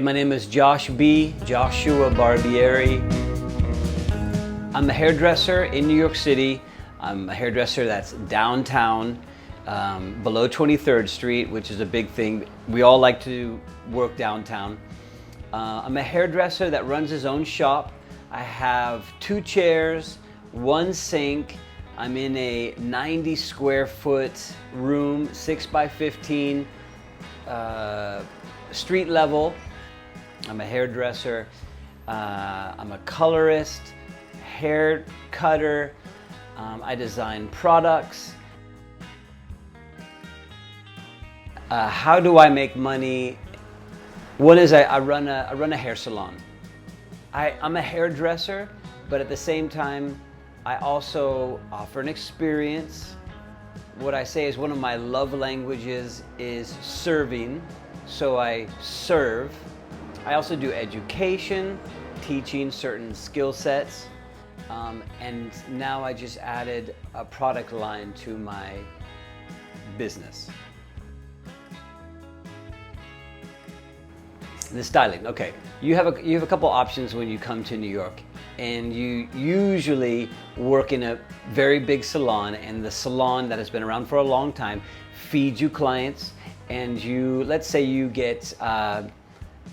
My name is Joshua Barbieri. I'm a hairdresser in New York City. I'm a hairdresser that's downtown, below 23rd Street, which is a big thing. We all like to work downtown. I'm a hairdresser that runs his own shop. I have 2 chairs, 1 sink. I'm in a 90 square foot room, 6 by 15, street level. I'm a hairdresser, I'm a colorist, hair cutter, I design products. How do I make money? One is I run a hair salon. I'm a hairdresser, but at the same time, I also offer an experience. What I say is one of my love languages is serving, so I serve. I also do education, teaching certain skill sets, and now I just added a product line to my business. The styling, okay. You have a couple options when you come to New York, and you usually work in a very big salon, and the salon that has been around for a long time feeds you clients, and let's say you get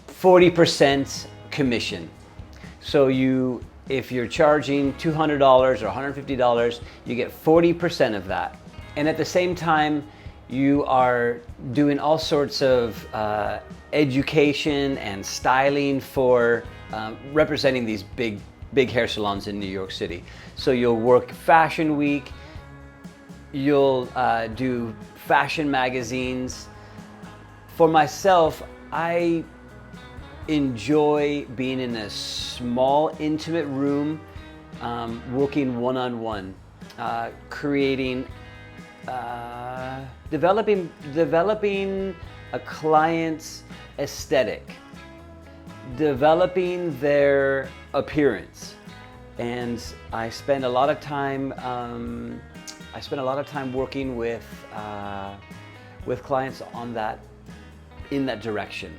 40% commission. So if you're charging $200 or $150, you get 40% of that. And at the same time, you are doing all sorts of education and styling for representing these big hair salons in New York City. So you'll work Fashion Week, you'll do fashion magazines. For myself, I enjoy being in a small, intimate room, working one-on-one, creating, developing a client's aesthetic, developing their appearance, and I spend a lot of time. Working with clients on that, in that direction.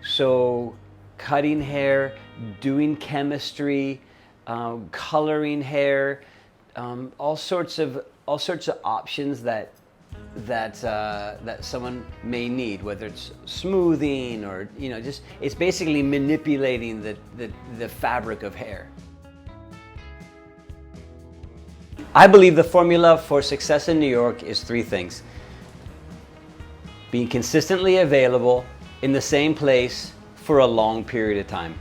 So, cutting hair, doing chemistry, coloring hair, all sorts of options that someone may need, whether it's smoothing or it's basically manipulating the fabric of hair. I believe the formula for success in New York is 3 things: being consistently available in the same place for a long period of time.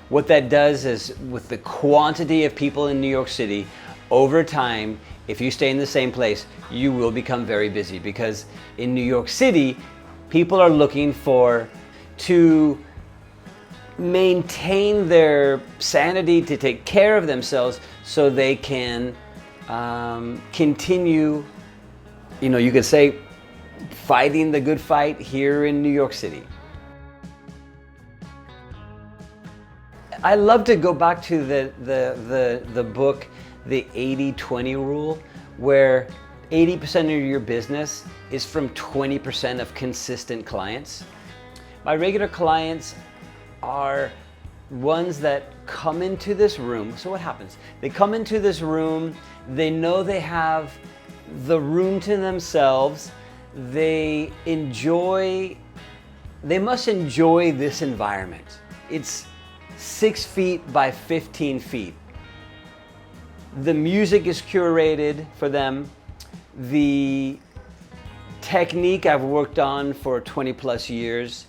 What that does is, with the quantity of people in New York City, over time, if you stay in the same place, you will become very busy, because in New York City, people are looking to maintain their sanity, to take care of themselves so they can continue, you could say, fighting the good fight here in New York City. I love to go back to the book, the 80-20 rule, where 80% of your business is from 20% of consistent clients. My regular clients are ones that come into this room. So what happens? They come into this room, they know they have the room to themselves, they must enjoy this environment. It's 6 feet by 15 feet. The music is curated for them. The technique I've worked on for 20 plus years.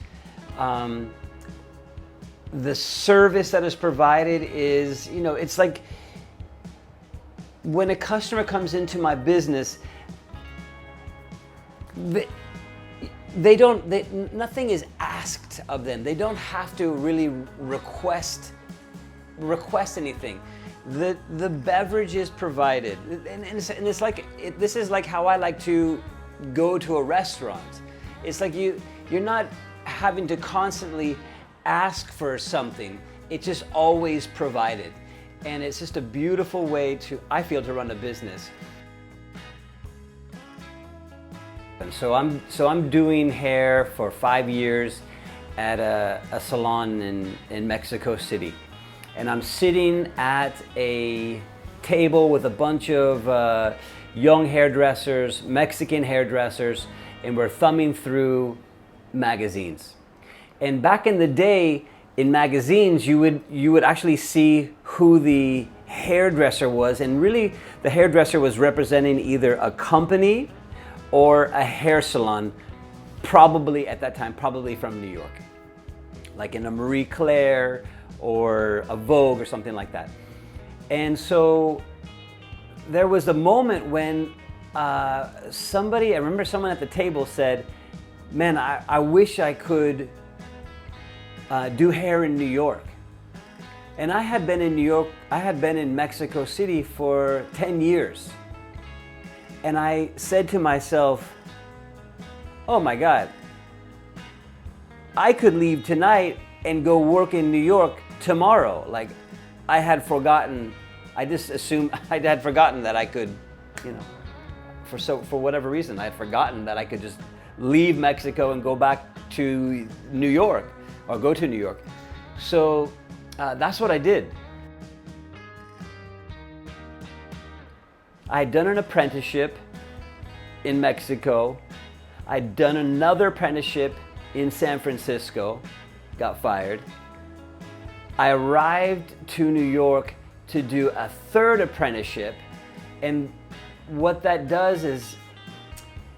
The service that is provided is, it's like when a customer comes into my business, nothing is asked of them. They don't have to really request anything. The beverage is provided, and it's like this is like how I like to go to a restaurant. It's like you're not having to constantly ask for something. It's just always provided, and it's just a beautiful way I feel, to run a business. And so I'm doing hair for 5 years, at a salon in Mexico City. And I'm sitting at a table with a bunch of young hairdressers, Mexican hairdressers, and we're thumbing through magazines. And back in the day, in magazines, you would actually see who the hairdresser was, and really the hairdresser was representing either a company or a hair salon, probably at that time, probably from New York, like in a Marie Claire or a Vogue or something like that. And so there was a moment when I remember someone at the table said, man, I wish I could do hair in New York. And I had been in New York, I had been in Mexico City for 10 years. And I said to myself, oh my God, I could leave tonight and go work in New York tomorrow. Like, I had forgotten, I just assumed I had forgotten that I could, for whatever reason, I had forgotten that I could just leave Mexico and go back to New York, or go to New York. So that's what I did. I had done an apprenticeship in Mexico. I'd done another apprenticeship in San Francisco, got fired. I arrived to New York to do a third apprenticeship, and what that does is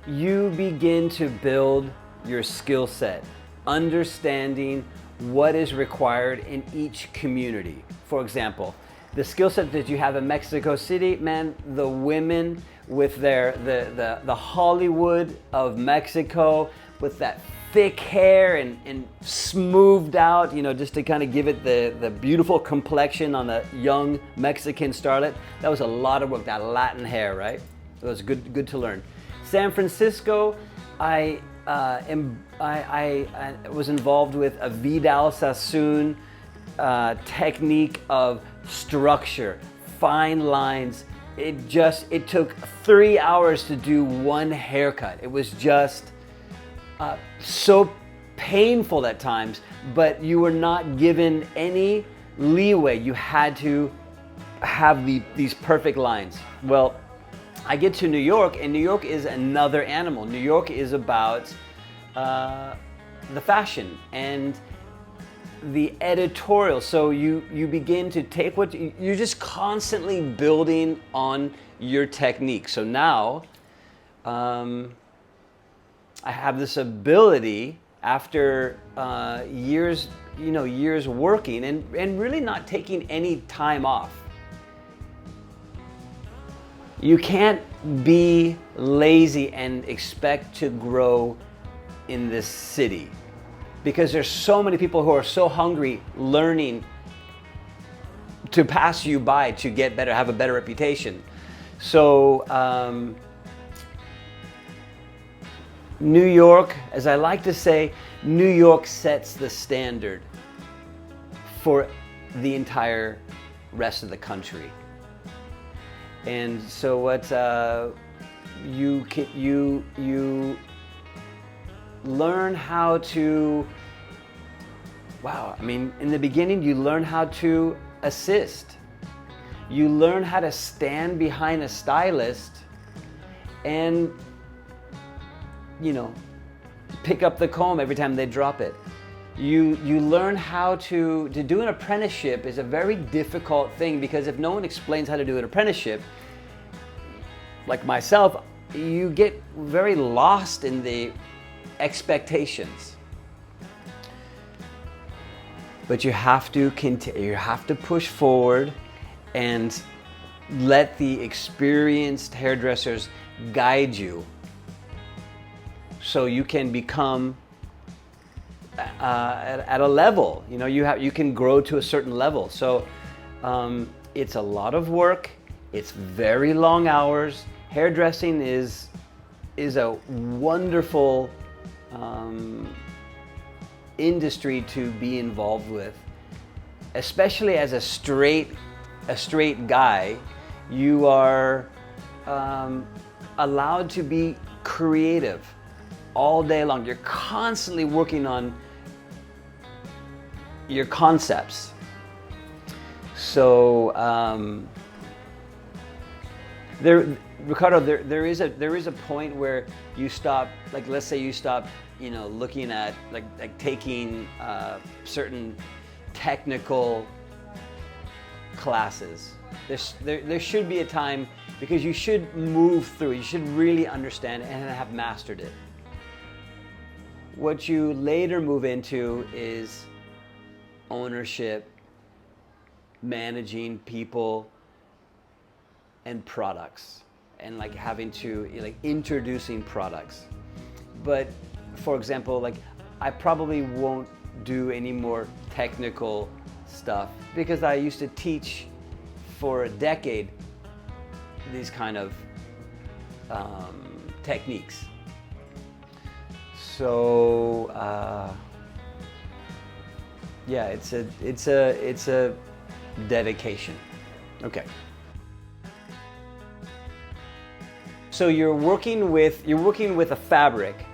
you begin to build your skill set, understanding what is required in each community. For example, the skill set that you have in Mexico City, man, the women with the Hollywood of Mexico, with that thick hair and smoothed out, just to kind of give it the beautiful complexion on a young Mexican starlet. That was a lot of work, that Latin hair, right? It was good to learn. San Francisco, I was involved with a Vidal Sassoon technique of structure, fine lines. It took 3 hours to do one haircut. It was just so painful at times, but you were not given any leeway. You had to have these perfect lines. Well, I get to New York, and New York is another animal. New York is about the fashion and the editorial. So you begin to take what you're just constantly building on your technique. So now I have this ability after years working and really not taking any time off. You can't be lazy and expect to grow in this city, because there's so many people who are so hungry learning to pass you by, to get better, have a better reputation. So New York, as I like to say, New York sets the standard for the entire rest of the country. And so what you learn how to, in the beginning you learn how to assist. You learn how to stand behind a stylist and pick up the comb every time they drop it. You learn how to do an apprenticeship is a very difficult thing, because if no one explains how to do an apprenticeship, like myself, you get very lost in the expectations. But you have to push forward and let the experienced hairdressers guide you, so you can become at a level. You can grow to a certain level. So it's a lot of work. It's very long hours. Hairdressing is a wonderful industry to be involved with, especially as a straight guy. You are allowed to be creative all day long. You're constantly working on your concepts. So Ricardo, there is a point where you stop, like let's say you stop, looking at like taking certain technical classes. There should be a time, because you should move through. You should really understand and have mastered it. What you later move into is ownership, managing people and products, and like having to introducing products. But for example, like I probably won't do any more technical stuff because I used to teach for a decade these kind of techniques. So yeah, it's a dedication. Okay. So you're working with a fabric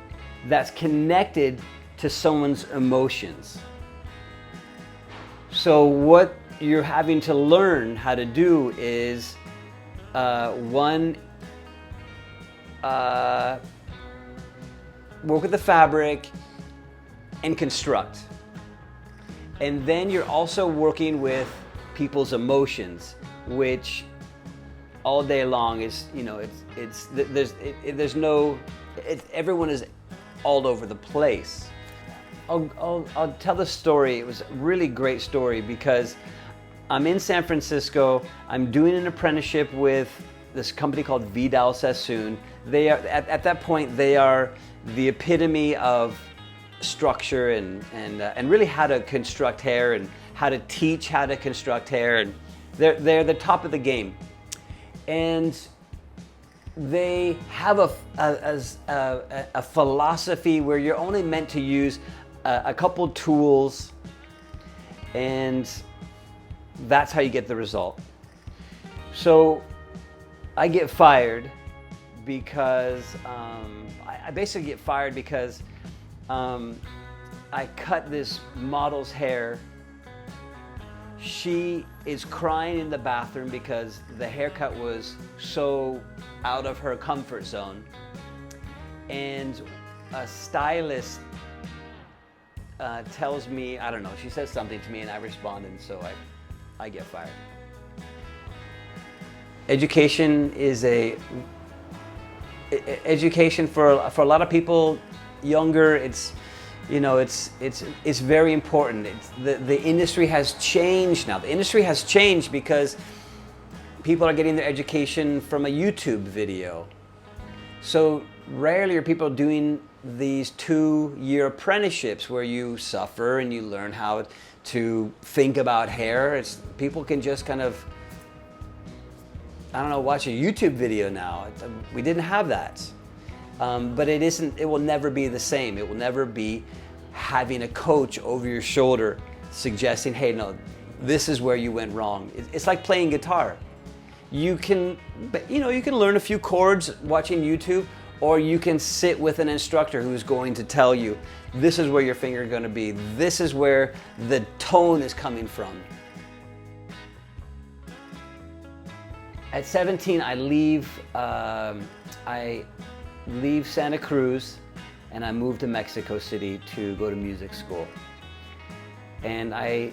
that's connected to someone's emotions. So what you're having to learn how to do is work with the fabric and construct. And then you're also working with people's emotions, which all day long is, everyone is all over the place. I'll tell the story. It was a really great story because I'm in San Francisco. I'm doing an apprenticeship with this company called Vidal Sassoon. They are at that point they are the epitome of structure and really how to construct hair and how to teach how to construct hair, and they're the top of the game. And they have a philosophy where you're only meant to use a couple tools, and that's how you get the result. So I get fired because I basically get fired because I cut this model's hair. She is crying in the bathroom because the haircut was so out of her comfort zone. And a stylist tells me, I don't know, she says something to me and I respond, and so I get fired. Education is education for a lot of people younger, it's very important. The industry has changed now. The industry has changed because people are getting their education from a YouTube video. So rarely are people doing these 2-year apprenticeships where you suffer and you learn how to think about hair. People can just kind of, I don't know, watch a YouTube video now. We didn't have that. But it will never be the same. It will never be having a coach over your shoulder suggesting, hey, no, this is where you went wrong. It's like playing guitar. You can learn a few chords watching YouTube, or you can sit with an instructor who's going to tell you, this is where your finger is going to be. This is where the tone is coming from. At 17, I leave Santa Cruz and I moved to Mexico City to go to music school. And I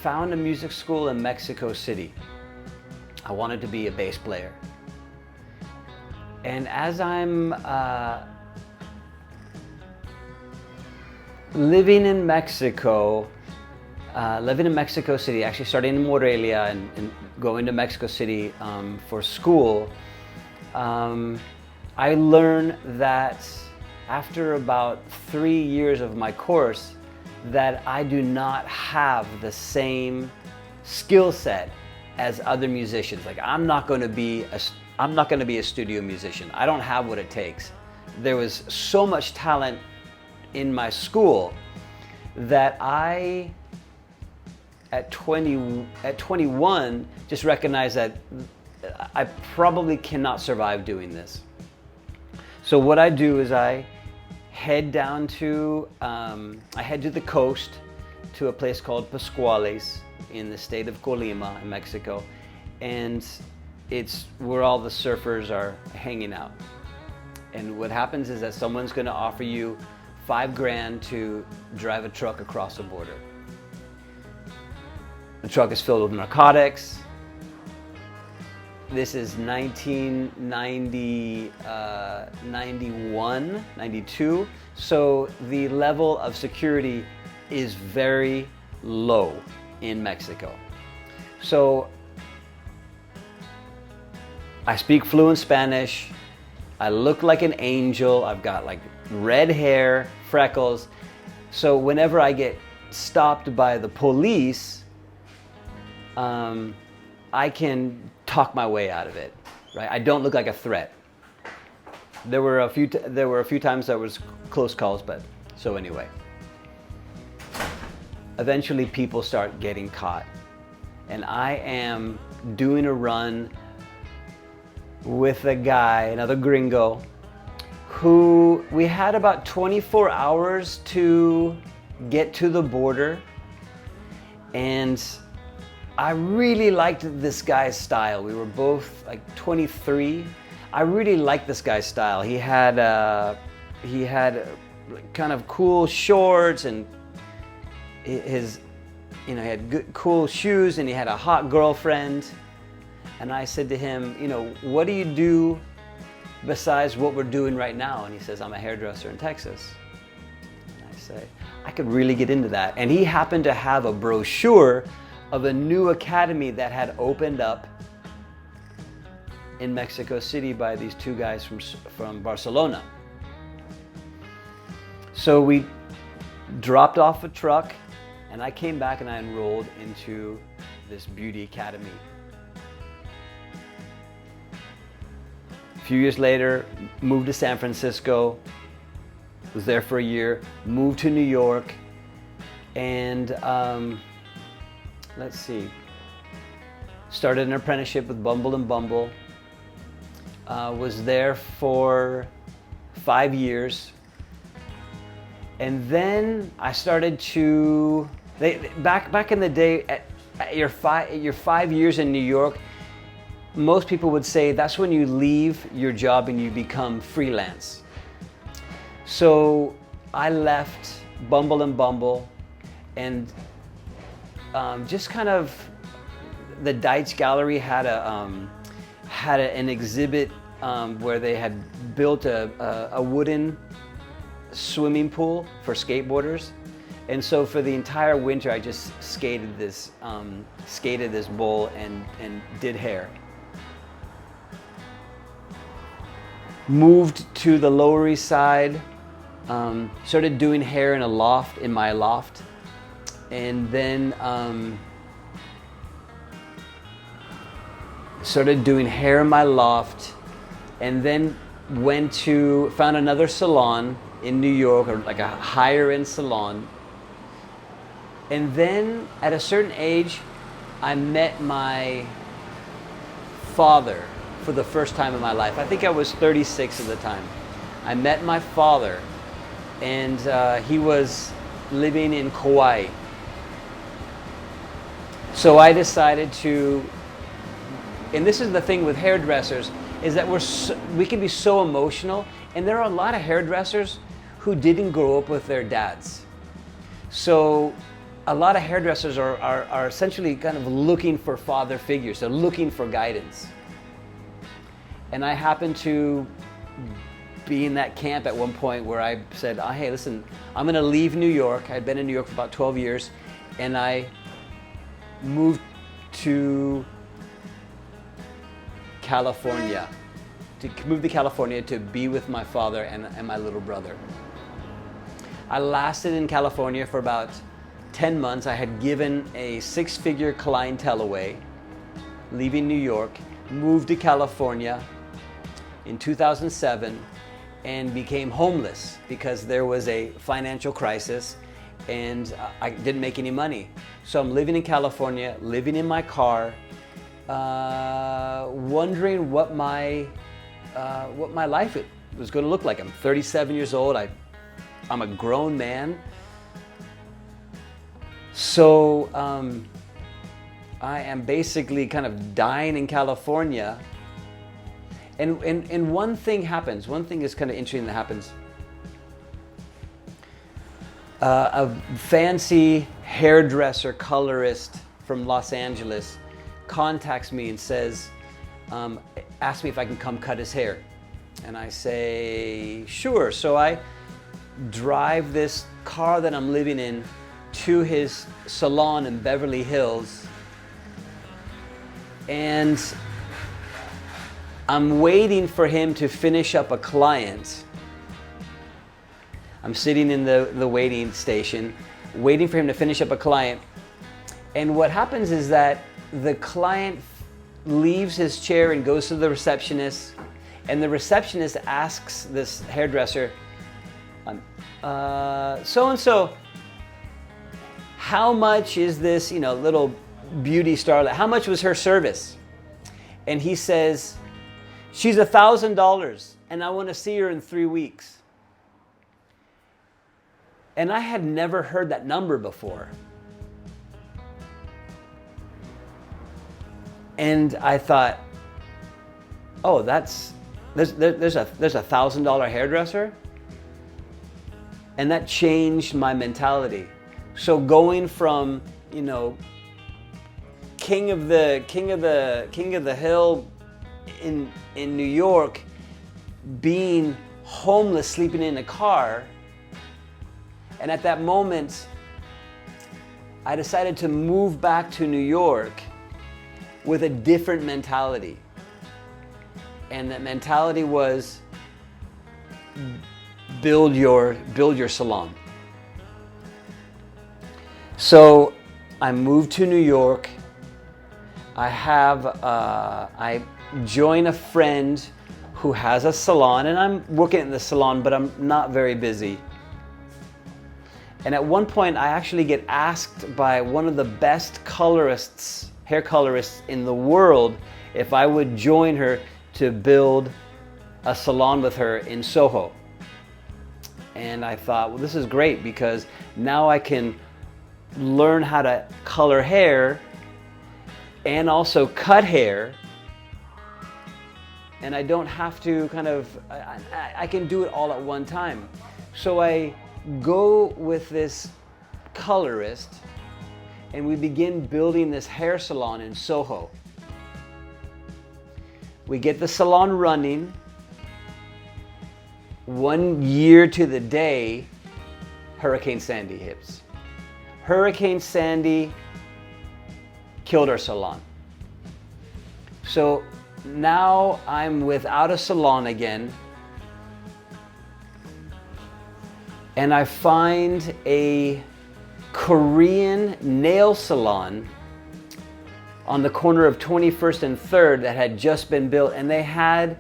found a music school in Mexico City. I wanted to be a bass player. And as I'm living in Mexico City, actually starting in Morelia and going to Mexico City for school, I learned that after about 3 years of my course that I do not have the same skill set as other musicians. Like I'm not going to be a studio musician. I don't have what it takes. There was so much talent in my school that I, at 21, just recognized that I probably cannot survive doing this. So what I do is I head to the coast to a place called Pascuales in the state of Colima in Mexico, and it's where all the surfers are hanging out. And what happens is that someone's going to offer you $5,000 to drive a truck across the border. The truck is filled with narcotics. This is 1990, 91, 92. So the level of security is very low in Mexico. So I speak fluent Spanish. I look like an angel. I've got like red hair, freckles. So whenever I get stopped by the police, I can talk my way out of it, right? I don't look like a threat. There were a few times there was close calls, but so anyway. Eventually people start getting caught, and I am doing a run with a guy, another gringo, who we had about 24 hours to get to the border, and I really liked this guy's style. We were both like 23. I really liked this guy's style. He had kind of cool shorts, and he had good, cool shoes, and he had a hot girlfriend. And I said to him, what do you do besides what we're doing right now? And he says, I'm a hairdresser in Texas. And I say, I could really get into that. And he happened to have a brochure of a new academy that had opened up in Mexico City by these two guys from Barcelona. So we dropped off a truck, and I came back and I enrolled into this beauty academy. A few years later, moved to San Francisco, was there for a year, moved to New York, and let's see, started an apprenticeship with Bumble and Bumble, was there for 5 years, and then I started to, back in the day, at your 5 years in New York, most people would say that's when you leave your job and you become freelance. So I left Bumble and Bumble, and just kind of, the Deitch Gallery had an exhibit where they had built a wooden swimming pool for skateboarders, and so for the entire winter I just skated this bowl and did hair. Moved to the Lower East Side, started doing hair in my loft, and then started doing hair in my loft, and then found another salon in New York, or like a higher end salon. And then at a certain age, I met my father for the first time in my life. I think I was 36 at the time. I met my father, and he was living in Kauai. So I decided to, and this is the thing with hairdressers, is that we can be so emotional, and there are a lot of hairdressers who didn't grow up with their dads. So a lot of hairdressers are essentially kind of looking for father figures. They're looking for guidance. And I happened to be in that camp at one point where I said, oh, hey, listen, I'm gonna leave New York. I'd been in New York for about 12 years, and I moved to California, to be with my father and my little brother. I lasted in California for about 10 months. I had given a 6-figure clientele away, leaving New York, moved to California in 2007, and became homeless because there was a financial crisis, and I didn't make any money. So I'm living in California, living in my car, wondering what my life was going to look like. I'm 37 years old. I'm a grown man. So I am basically kind of dying in California. And one thing happens. One thing is kind of interesting that happens. A fancy hairdresser, colorist from Los Angeles contacts me and says, asks me if I can come cut his hair. And I say, sure. So I drive this car that I'm living in to his salon in Beverly Hills. And I'm waiting for him to finish up a client. I'm sitting in the waiting station, waiting for him to finish up a client. And what happens is that the client leaves his chair and goes to the receptionist, and the receptionist asks this hairdresser, so-and-so, how much is this, little beauty starlet, how much was her service? And he says, she's $1,000 and I want to see her in 3 weeks. And I had never heard that number before. And I thought, oh, there's a $1,000 hairdresser? And that changed my mentality. So going from, king of the hill in New York, being homeless, sleeping in a car. And at that moment, I decided to move back to New York with a different mentality. And that mentality was build your salon. So I moved to New York. I join a friend who has a salon, and I'm working in the salon, but I'm not very busy. And at one point, I actually get asked by one of the best colorists, hair colorists in the world, if I would join her to build a salon with her in Soho. And I thought, well, this is great because now I can learn how to color hair and also cut hair. And I don't have to I can do it all at one time. So I go with this colorist and we begin building this hair salon in Soho. We get the salon running. 1 year to the day, Hurricane Sandy hits. Hurricane Sandy killed our salon. So now I'm without a salon again. And I find a Korean nail salon on the corner of 21st and 3rd that had just been built, and they had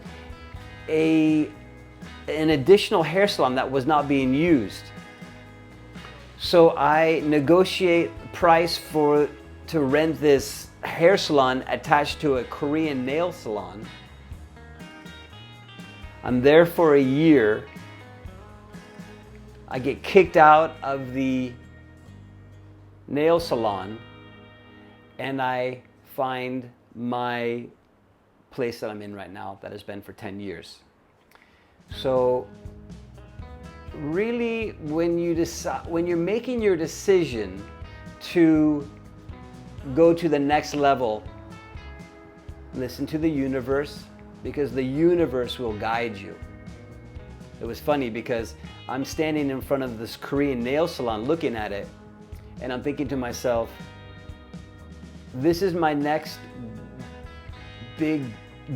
an additional hair salon that was not being used. So I negotiate price to rent this hair salon attached to a Korean nail salon. I'm there for a year. I get kicked out of the nail salon and I find my place that I'm in right now that has been for 10 years. So really, when you're making your decision to go to the next level, listen to the universe, because the universe will guide you. It was funny because I'm standing in front of this Korean nail salon looking at it, and I'm thinking to myself, this is my next big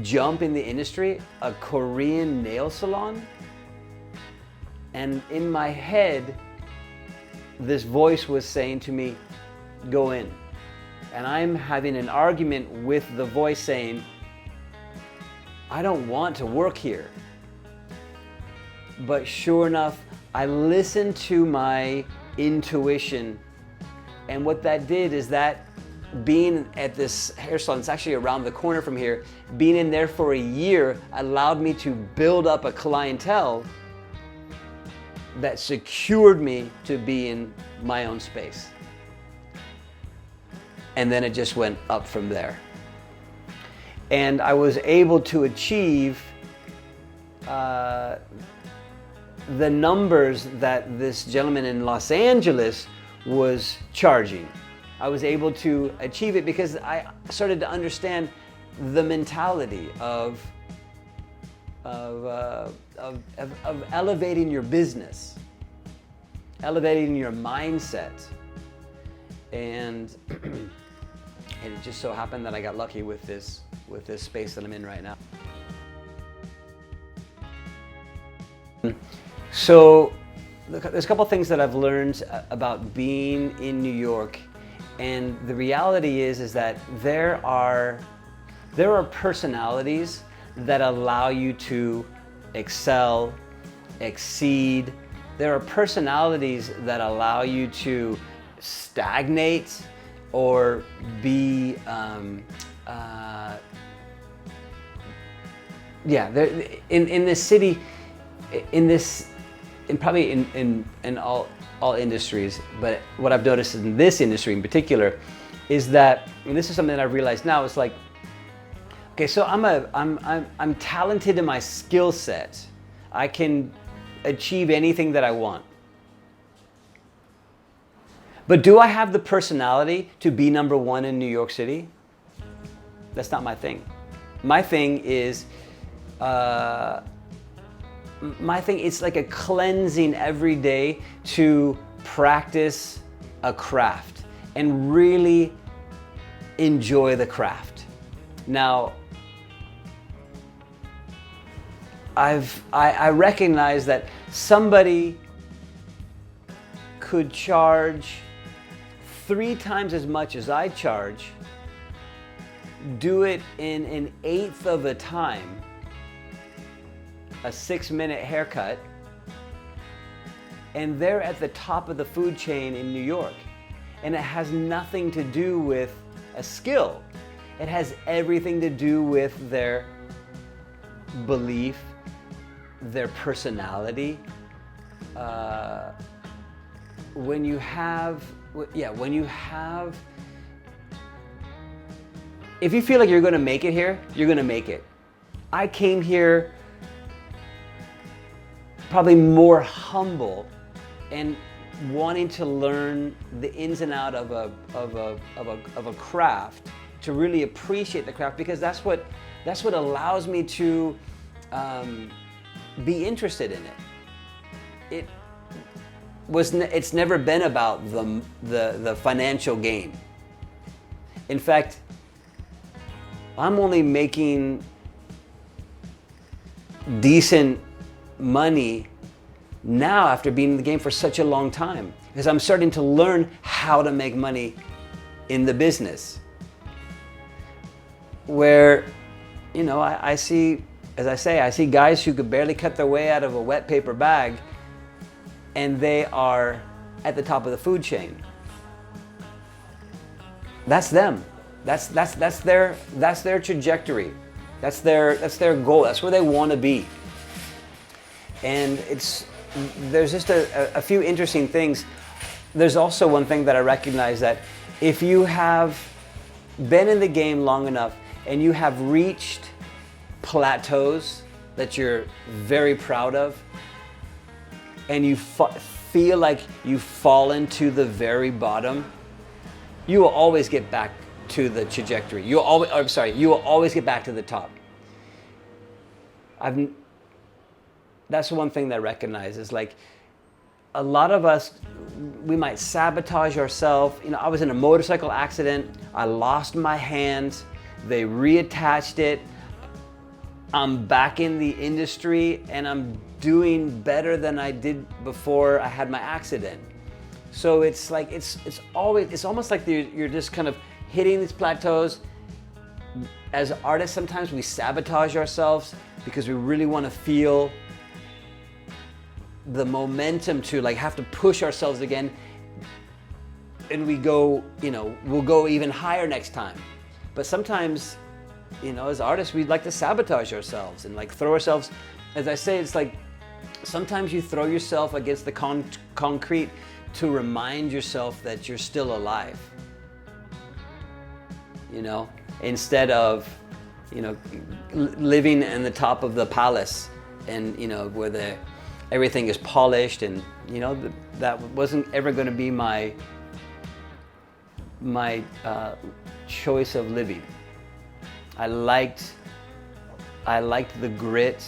jump in the industry, a Korean nail salon. And in my head, this voice was saying to me, go in. And I'm having an argument with the voice saying, I don't want to work here. But sure enough, I listened to my intuition. And what that did is that being at this hair salon, it's actually around the corner from here, being in there for a year allowed me to build up a clientele that secured me to be in my own space. and then it just went up from there. And I was able to achieve the numbers that this gentleman in Los Angeles was charging. I was able to achieve it because I started to understand the mentality of elevating your business, elevating your mindset. And it just so happened that I got lucky with this space that I'm in right now. So there's a couple things that I've learned about being in New York, and the reality is that there are personalities that allow you to excel, exceed. There are personalities that allow you to stagnate or be in this city, probably in all industries, but what I've noticed in this industry in particular is that, and this is something that I've realized now, it's like, okay, so I'm talented in my skill set. I can achieve anything that I want. But do I have the personality to be number one in New York City? That's not my thing. My thing is, it's like a cleansing every day to practice a craft and really enjoy the craft. Now, I recognize that somebody could charge 3 times as much as I charge, do it in an eighth of a time, a 6-minute haircut, and they're at the top of the food chain in New York. And it has nothing to do with a skill. It has everything to do with their belief, their personality. When you have, if you feel like you're gonna make it here, you're gonna make it. I came here probably more humble and wanting to learn the ins and out of a craft, to really appreciate the craft, because that's what allows me to be interested in it. It's never been about the financial gain. In fact, I'm only making decent money now after being in the game for such a long time, because I'm starting to learn how to make money in the business. Where, I see, as I say, I see guys who could barely cut their way out of a wet paper bag, and they are at the top of the food chain. That's them. That's their trajectory. That's their goal. That's where they want to be. And there's just a few interesting things. There's also one thing that I recognize, that if you have been in the game long enough and you have reached plateaus that you're very proud of, and you feel like you've fallen to the very bottom, you will always get back to the trajectory. You will always get back to the top. That's one thing that I recognize, is like, a lot of us, we might sabotage ourselves. I was in a motorcycle accident. I lost my hand. They reattached it. I'm back in the industry and I'm doing better than I did before I had my accident. So it's like, it's almost like you're just kind of hitting these plateaus. As artists, sometimes we sabotage ourselves because we really want to feel the momentum to have to push ourselves again, and we go, we'll go even higher next time. But sometimes, as artists, we'd like to sabotage ourselves and throw ourselves, as I say, it's like sometimes you throw yourself against the concrete to remind yourself that you're still alive. you know, instead of, you know, living in the top of the palace and, you know, where everything is polished, and, you know, that wasn't ever going to be my choice of living. I liked the grit.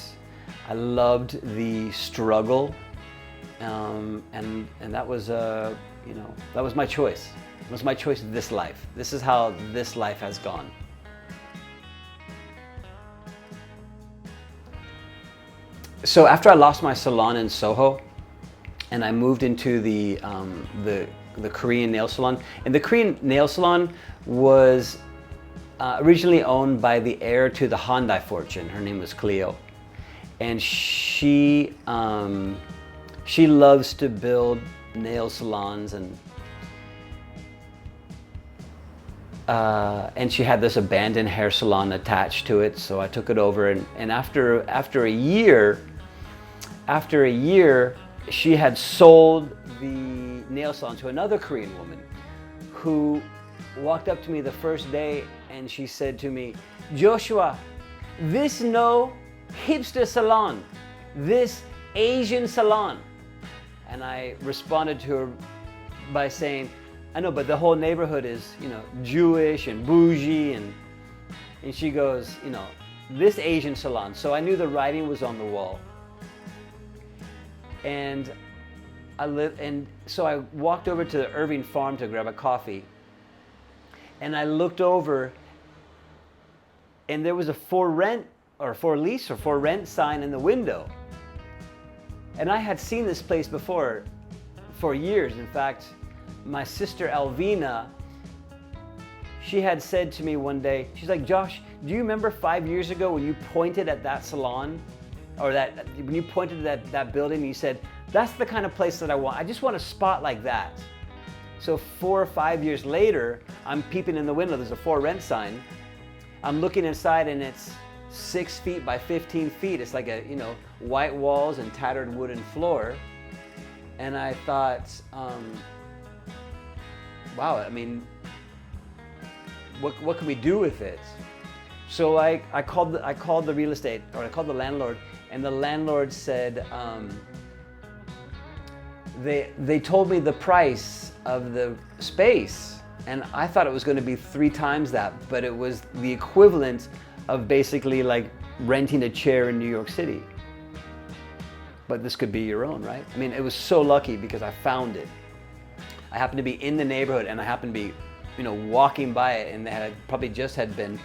I loved the struggle, and that was you know, that was my choice. It was my choice of this life. This is how this life has gone. So after I lost my salon in Soho, and I moved into the Korean nail salon, and the Korean nail salon was originally owned by the heir to the Hyundai fortune. Her name was Cleo, and she loves to build nail salons, and she had this abandoned hair salon attached to it. So I took it over, and after a year, she had sold the nail salon to another Korean woman who walked up to me the first day, and she said to me, "Joshua, this no hipster salon, this Asian salon." And I responded to her by saying, "I know, but the whole neighborhood is, you know, Jewish and bougie." And she goes, "You know, this Asian salon." So I knew the writing was on the wall. And so I walked over to the Irving Farm to grab a coffee, and I looked over, and there was a for rent or for lease or for rent sign in the window. And I had seen this place before for years. In fact, my sister Alvina, she had said to me one day, she's like, "Josh, do you remember 5 years ago when you pointed at that salon, or when you pointed at that building, and you said, that's the kind of place that I want. I just want a spot like that." So 4 or 5 years later, I'm peeping in the window, there's a for rent sign. I'm looking inside, and it's 6 feet by 15 feet. It's like you know, white walls and tattered wooden floor. And I thought, wow, I mean, what can we do with it? So I called the real estate, or I called the landlord, and the landlord said, they told me the price of the space, and I thought it was going to be 3 times that, but it was the equivalent of basically like renting a chair in New York City. But this could be your own, right? I mean, it was so lucky because I found it. I happened to be in the neighborhood, and I happened to be, you know, walking by it, and it probably just had been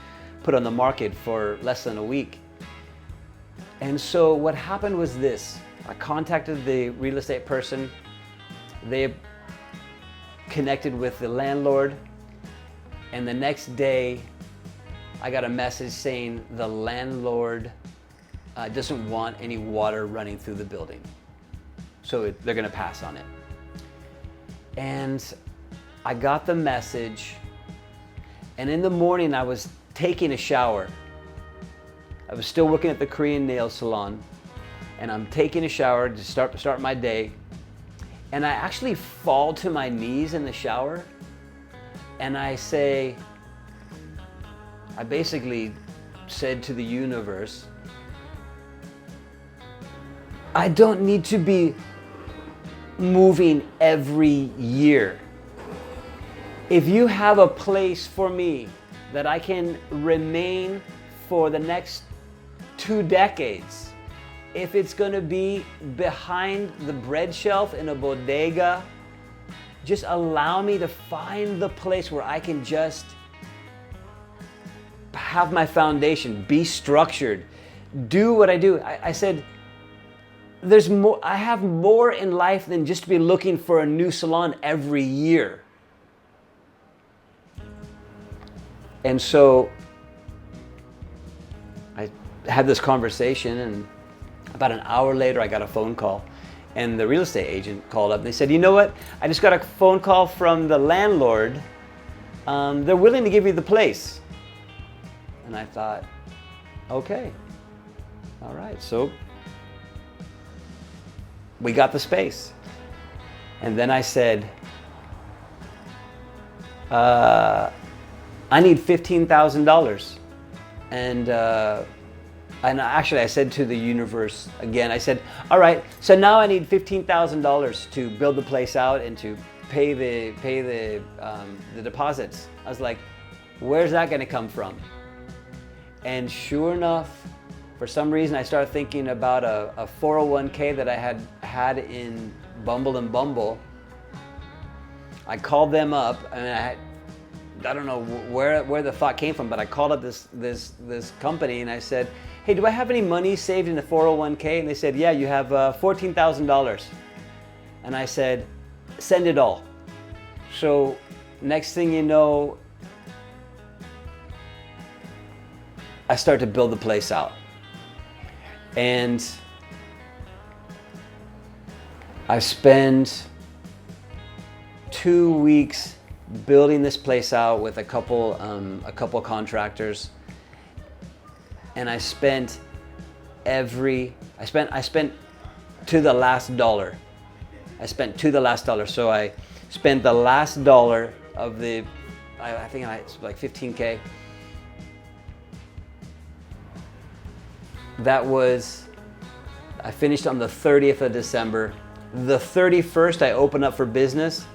put on the market for less than a week. And so what happened was this. I contacted the real estate person. They connected with the landlord, and the next day I got a message saying the landlord doesn't want any water running through the building. So they're gonna pass on it. And I got the message, and in the morning I was taking a shower. I was still working at the Korean nail salon, and I'm taking a shower to start my day, and I actually fall to my knees in the shower, and I basically said to the universe, I don't need to be moving every year. If you have a place for me that I can remain for the next 2 decades, if it's going to be behind the bread shelf in a bodega, just allow me to find the place where I can just have my foundation, be structured, do what I do. I said, there's more. I have more in life than just to be looking for a new salon every year. And so I had this conversation, and about an hour later I got a phone call, and the real estate agent called up, and they said, you know what, I just got a phone call from the landlord. They're willing to give you the place. And I thought, okay, all right. So we got the space. And then I said, I need $15,000. And actually I said to the universe again, I said, all right, so now I need $15,000 to build the place out and to pay the deposits. I was like, where's that gonna come from? And sure enough, for some reason I started thinking about a 401k that I had in Bumble and Bumble. I called them up, and I don't know where the thought came from, but I called up this company and I said, hey, do I have any money saved in the 401k? And they said, yeah, you have $14,000. And I said, send it all. So next thing you know, I start to build the place out. And I spend 2 weeks building this place out with a couple contractors, and I spent to the last dollar. So I spent the last dollar of the, I think it's like $15K. I finished on the 30th of December. The 31st, I opened up for business,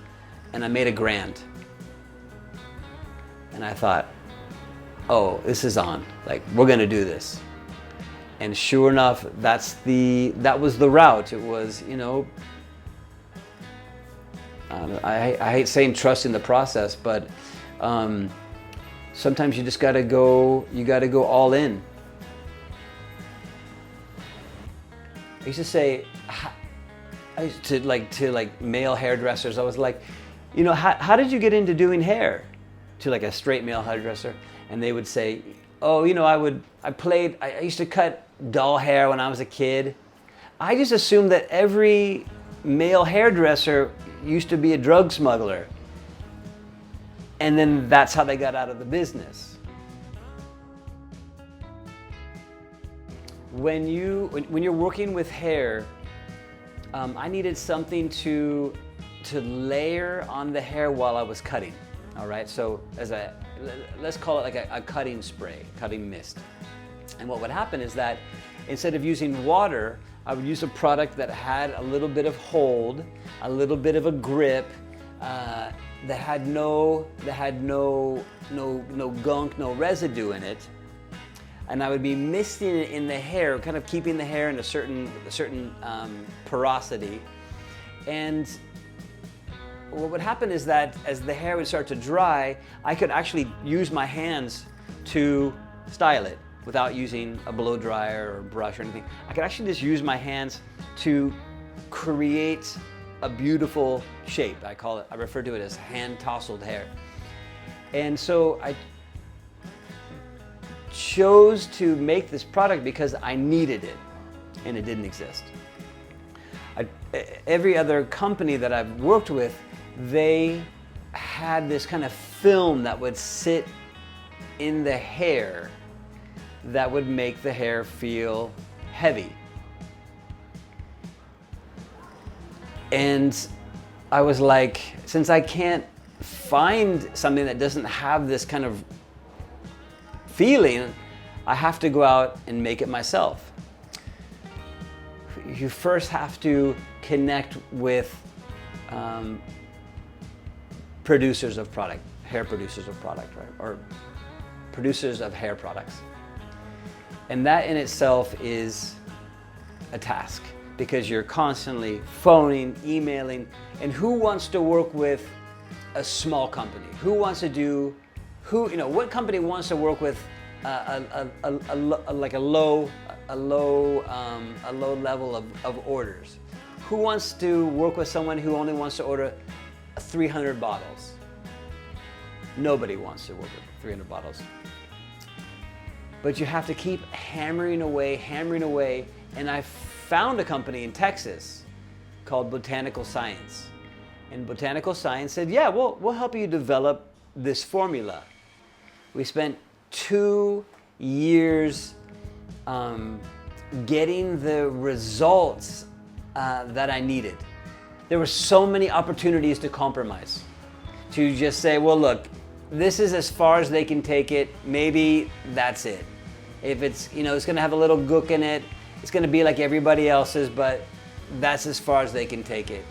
and I made $1,000. And I thought, oh, this is on. Like, we're gonna do this. And sure enough, that was the route. It was, I hate saying trust in the process, but sometimes you just gotta go all in. I used to say, to male hairdressers, I was like, how did you get into doing hair? To like a straight male hairdresser, and they would say, oh, I used to cut doll hair when I was a kid. I just assumed that every male hairdresser used to be a drug smuggler, and then that's how they got out of the business. When you're working with hair, I needed something to layer on the hair while I was cutting. All right, so let's call it like a cutting spray, cutting mist. And what would happen is that instead of using water, I would use a product that had a little bit of hold, a little bit of a grip, that had no gunk, no residue in it. And I would be misting it in the hair, kind of keeping the hair in a certain porosity. And what would happen is that as the hair would start to dry, I could actually use my hands to style it without using a blow dryer or brush or anything. I could actually just use my hands to create a beautiful shape. I refer to it as hand tousled hair. And so I chose to make this product because I needed it, and it didn't exist. Every other company that I've worked with, they had this kind of film that would sit in the hair that would make the hair feel heavy. And I was like, since I can't find something that doesn't have this kind of feeling, I have to go out and make it myself. You first have to connect with producers of product, hair producers of product, right? Or producers of hair products. And that in itself is a task, because you're constantly phoning, emailing, and who wants to work with a small company? What company wants to work with a low level of orders? Who wants to work with someone who only wants to order 300 bottles? Nobody wants to work with 300 bottles. But you have to keep hammering away, and I found a company in Texas called Botanical Science. And Botanical Science said, yeah, we'll help you develop this formula. We spent 2 years getting the results that I needed. There were so many opportunities to compromise. To just say, well, look, this is as far as they can take it. Maybe that's it. If it's, it's going to have a little gook in it, it's going to be like everybody else's, but that's as far as they can take it.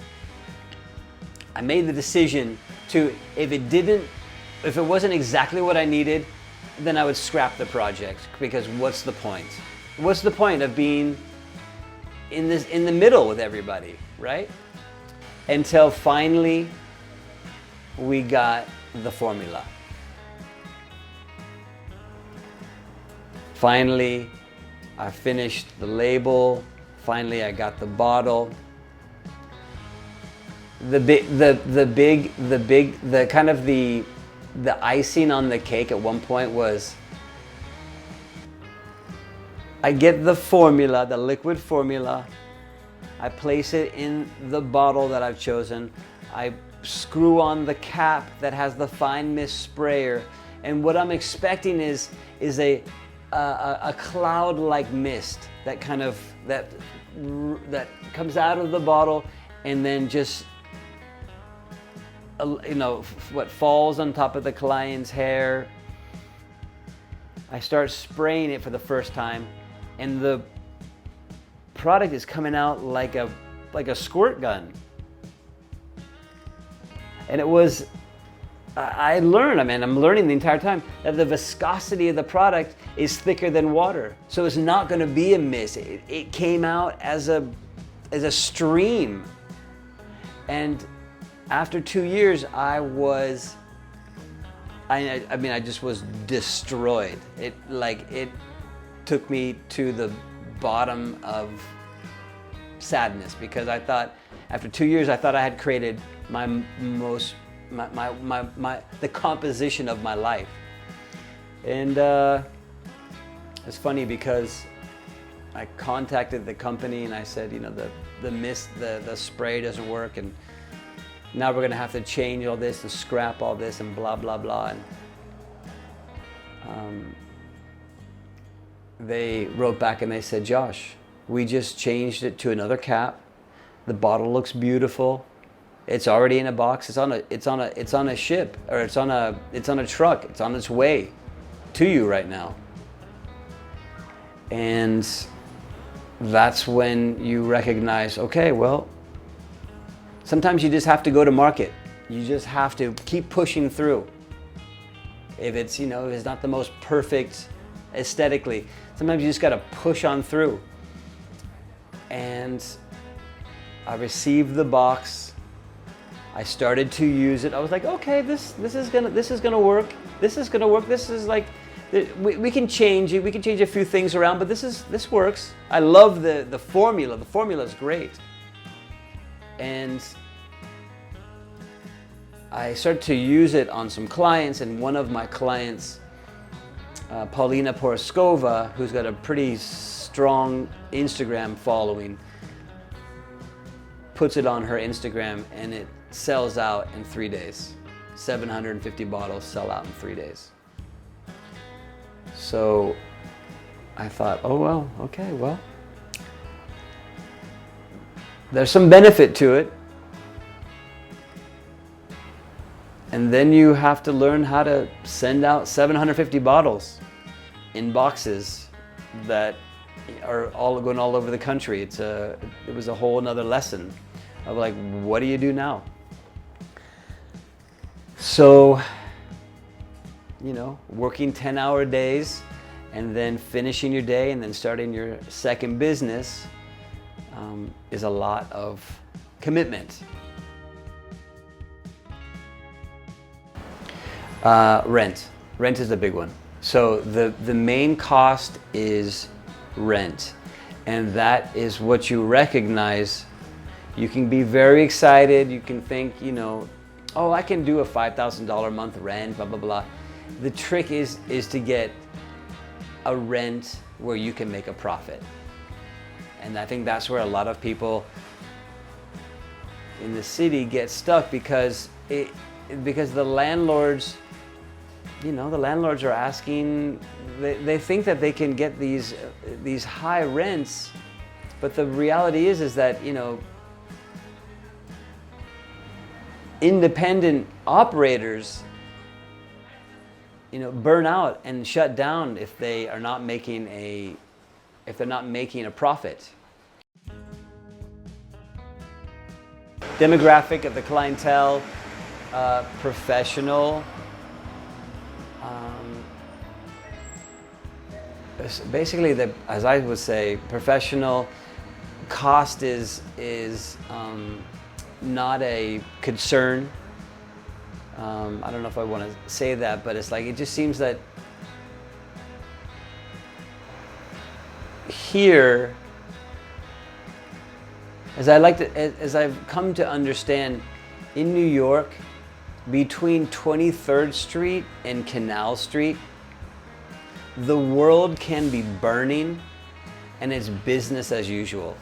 I made the decision to, if it wasn't exactly what I needed, then I would scrap the project, because what's the point? What's the point of being in the middle with everybody, right? Until finally we got the formula. Finally, I finished the label. Finally, I got the bottle. The kind of the icing on the cake at one point was, I get the formula, the liquid formula. I place it in the bottle that I've chosen. I screw on the cap that has the fine mist sprayer, and what I'm expecting is a cloud-like mist that kind of that comes out of the bottle, and then just what falls on top of the client's hair. I start spraying it for the first time, and the product is coming out like a squirt gun. And it was, I'm learning the entire time that the viscosity of the product is thicker than water. So it's not going to be a mist. It came out as a stream. And after 2 years, I just was destroyed. It took me to the bottom of sadness, because I thought, after 2 years, I thought I had created the composition of my life. And it's funny, because I contacted the company and I said, the mist, the spray doesn't work, and now we're gonna have to change all this and scrap all this and blah, blah, blah. And they wrote back and they said, Josh, we just changed it to another cap. The bottle looks beautiful. It's already in a box. It's on a ship, or it's on a truck. It's on its way to you right now. And that's when you recognize, okay, well, sometimes you just have to go to market. You just have to keep pushing through. If it's, if it's not the most perfect aesthetically, sometimes you just got to push on through. And I received the box. I started to use it. I was like, okay, this is gonna work. This is gonna work. This is like, we can change it. We can change a few things around, but this works. I love the formula. The formula is great. And I started to use it on some clients, and one of my clients, Paulina Poroskova, who's got a pretty strong Instagram following, puts it on her Instagram, and it sells out in 3 days. 750 bottles sell out in 3 days. So I thought, oh well, okay, well, there's some benefit to it. And then you have to learn how to send out 750 bottles in boxes that are all going all over the country. It was a whole another lesson of like, what do you do now? So, working 10-hour days, and then finishing your day, and then starting your second business is a lot of commitment. Rent. Rent is the big one. So the main cost is rent. And that is what you recognize. You can be very excited. You can think, oh, I can do a $5,000 a month rent, blah, blah, blah. The trick is to get a rent where you can make a profit. And I think that's where a lot of people in the city get stuck, because the landlords, the landlords are asking, they think that they can get these high rents, but the reality is that, independent operators burn out and shut down if they are not making if they're not making a profit. Demographic of the clientele, professional. Basically, as I would say, professional. Cost is not a concern. I don't know if I want to say that, but it's like, it just seems that here, as I've come to understand, in New York, between 23rd Street and Canal Street, the world can be burning and it's business as usual.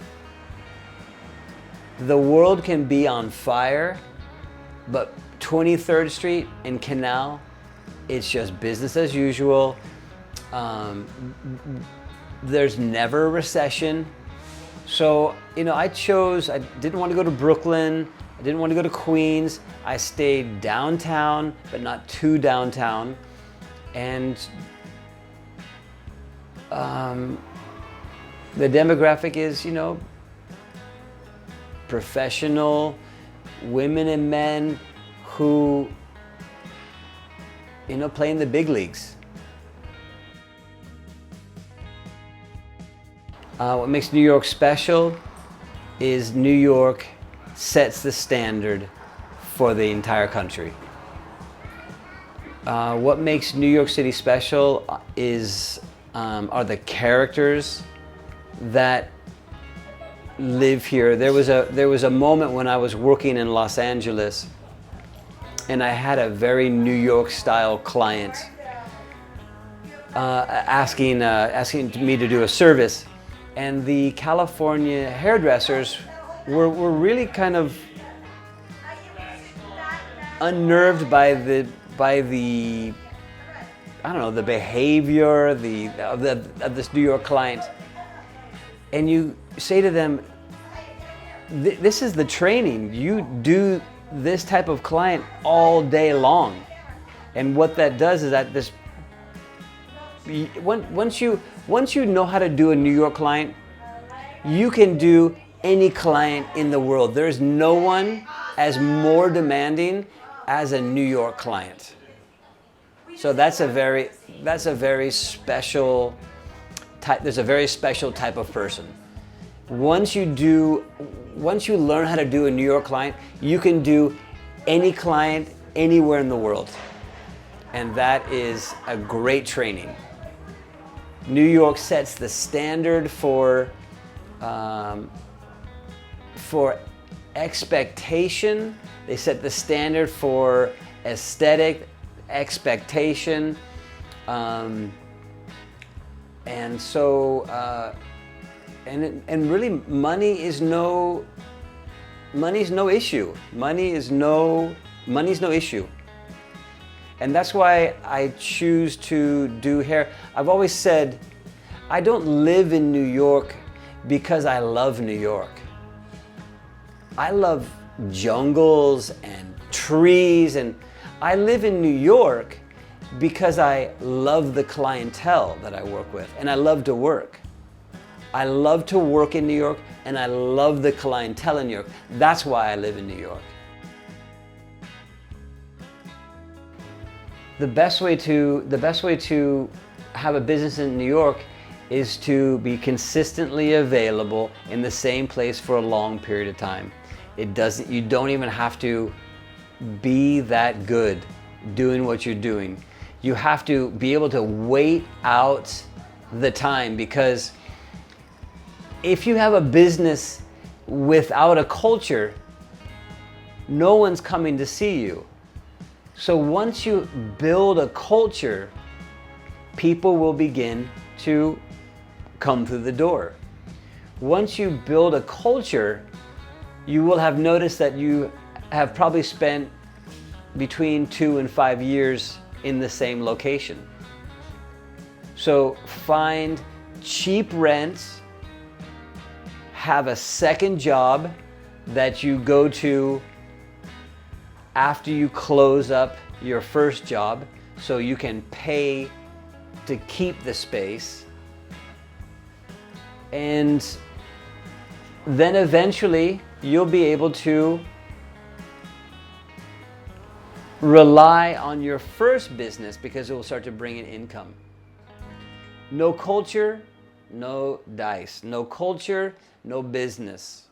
The world can be on fire, but 23rd Street and Canal, it's just business as usual. There's never a recession. So, I didn't want to go to Brooklyn. I didn't want to go to Queens. I stayed downtown, but not too downtown. And the demographic is, professional women and men who, play in the big leagues. What makes New York special is New York sets the standard for the entire country. What makes New York City special are the characters that live here. There was a moment when I was working in Los Angeles, and I had a very New York style client asking me to do a service, and the California hairdressers were really kind of unnerved by the I don't know, the behavior of this New York client. And you say to them, this is the training. You do this type of client all day long. And what that does is that once you know how to do a New York client, you can do any client in the world. There's no one as more demanding as a New York client. So that's a very special type. There's a very special type of person. Once you learn how to do a New York client, you can do any client anywhere in the world. And that is a great training. New York sets the standard for expectation. They set the standard for aesthetic expectation, and so and really money's no issue. Money's no issue. And that's why I choose to do hair. I've always said, I don't live in New York because I love New York. I love jungles and trees, and I live in New York because I love the clientele that I work with, and I love to work. I love to work in New York, and I love the clientele in New York. That's why I live in New York. The best way to have a business in New York is to be consistently available in the same place for a long period of time. You don't even have to be that good doing what you're doing. You have to be able to wait out the time, because if you have a business without a culture, no one's coming to see you. So once you build a culture, people will begin to come through the door. Once you build a culture, you will have noticed that you have probably spent between 2 and 5 years in the same location. So find cheap rents, have a second job that you go to after you close up your first job. so you can pay to keep the space. And then eventually you'll be able to rely on your first business because it will start to bring in income. No culture, no dice. No culture, no business.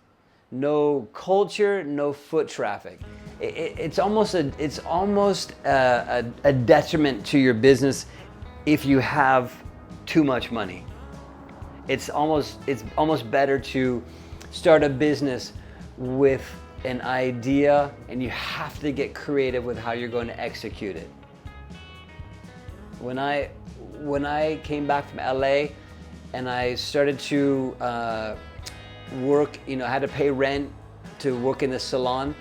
No culture, no foot traffic. It's almost a detriment to your business if you have too much money. It's almost better to start a business with an idea, and you have to get creative with how you're going to execute it. When I came back from LA and I started to work, I had to pay rent to work in the salon.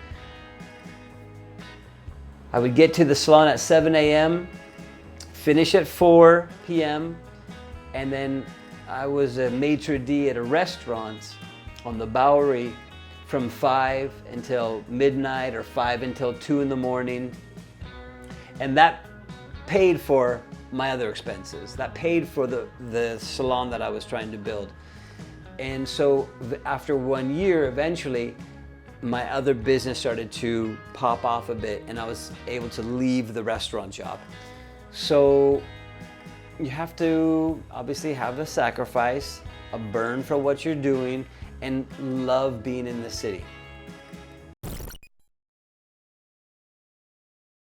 I would get to the salon at 7 a.m., finish at 4 p.m., and then I was a maitre d' at a restaurant on the Bowery from 5 until midnight or 5 until 2 in the morning. And that paid for my other expenses. That paid for the salon that I was trying to build. And so after 1 year, eventually, my other business started to pop off a bit and I was able to leave the restaurant job. So you have to obviously have a sacrifice, a burn for what you're doing, and love being in the city.